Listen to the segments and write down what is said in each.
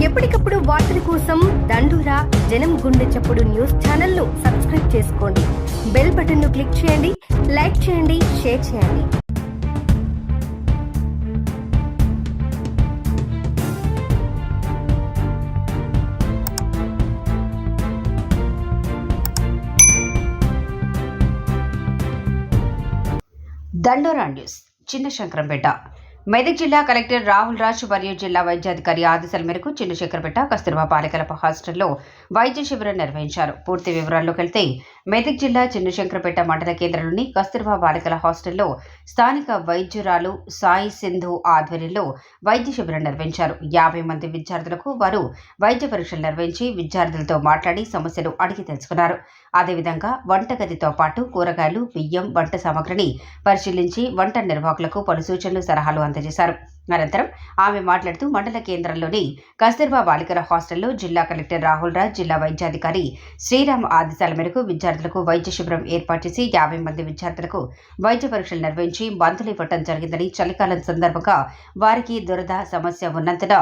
ఎప్పటికప్పుడు వార్తల కోసం దండూరా జనం గుండె చప్పుడు న్యూస్ ఛానల్ ను సబ్స్క్రైబ్ చేసుకోండి. బెల్ బటన్ ను క్లిక్ చేయండి, లైక్ చేయండి, షేర్ చేయండి. దండోరా న్యూస్. చిన్న శంకరంపేట. మెదక్ జిల్లా కలెక్టర్ రాహుల్ రాజ్ మరియు జిల్లా వైద్యాధికారి ఆదేశాల మేరకు చిన్న శంకరంపేట కస్తూర్బా బాలికల హాస్టల్లో వైద్య శిబిరం నిర్వహించారు. పూర్తి వివరాల్లోకి వెళ్తే మెదక్ జిల్లా చిన్న శంకరంపేట మండల కేంద్రంలోని కస్తూర్బా బాలికల హాస్టల్లో స్థానిక వైద్యురాలు సాయి సింధు ఆధ్వర్యంలో వైద్య శిబిరం నిర్వహించారు. 50 మంది విద్యార్థులకు వారు వైద్య పరీక్షలు నిర్వహించి విద్యార్థులతో మాట్లాడి సమస్యలు అడిగి తెలుసుకున్నారు. అదేవిధంగా వంటగదితో పాటు కూరగాయలు, బియ్యం, వంట సామగ్రిని పరిశీలించి వంట నిర్వాహకులకు పలు సూచనలు, సలహాలు అందజేశారు. అనంతరం ఆమె మాట్లాడుతూ మండల కేంద్రంలోని కస్తూర్బా బాలికల హాస్టల్లో జిల్లా కలెక్టర్ రాహుల్ రాజ్, జిల్లా వైద్యాధికారి శ్రీరామ్ ఆదేశాల మేరకు విద్యార్థులకు వైద్య శిబిరం ఏర్పాటు చేసి 50 మంది విద్యార్థులకు వైద్య పరీక్షలు నిర్వహించి మందులు ఇవ్వటం జరిగిందని, చలికాలం సందర్భంగా వారికి దురద సమస్య ఉన్నందున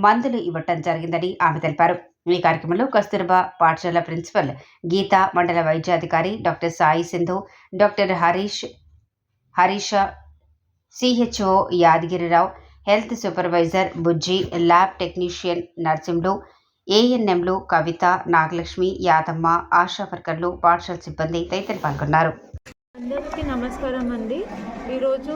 మందులు ఇవ్వటం జరిగిందని ఆమె తెలిపారు. ఈ కార్యక్రమంలో కస్తూర్బా పాఠశాల ప్రిన్సిపల్ గీత, మండల వైద్యాధికారి doctor Sai Sindhu, doctor Harisha, CHO Yadagirirao, health supervisor Bujji, lab technician Narsimhulu, ఏఎన్ఎంలు కవిత, నాగలక్ష్మి, యాదమ్మ, ఆశా వర్కర్లు, పాఠశాల సిబ్బంది తదితరులు పాల్గొన్నారు. అందరికీ నమస్కారం అండి. ఈరోజు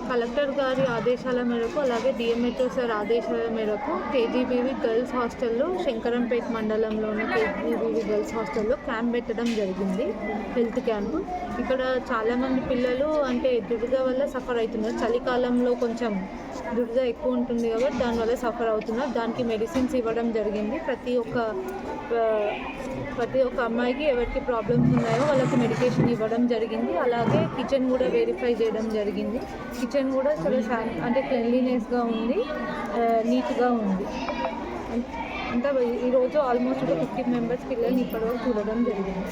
కలెక్టర్ గారి ఆదేశాల మేరకు అలాగే డిఎంహెచ్ఓ సార్ ఆదేశాల మేరకు కేజీబీవీ గర్ల్స్ హాస్టల్లో శంకరంపేట మండలంలోని కేజీబీవీ గర్ల్స్ హాస్టల్లో క్యాంప్ పెట్టడం జరిగింది, హెల్త్ క్యాంపు. ఇక్కడ చాలామంది పిల్లలు దురద వల్ల సఫర్ అవుతున్నారు. చలికాలంలో కొంచెం దురద ఎక్కువ ఉంటుంది కాబట్టి దానివల్ల సఫర్ అవుతున్నారు. దానికి మెడిసిన్స్ ఇవ్వడం జరిగింది. ప్రతి ఒక్క అమ్మాయికి ఎవరికి ప్రాబ్లమ్స్ ఉన్నాయో వాళ్ళకి మెడికేషన్ ఇవ్వడం జరిగింది. అలాగే కిచెన్ కూడా వెరిఫై చేయడం జరిగింది. కిచెన్ కూడా చాలా క్లెన్లీనెస్గా ఉంది, నీట్గా ఉంది. ఈరోజు ఆల్మోస్ట్ 50 మెంబర్స్ పిల్లల్ని ఇప్పటివరకు చూడడం జరిగింది.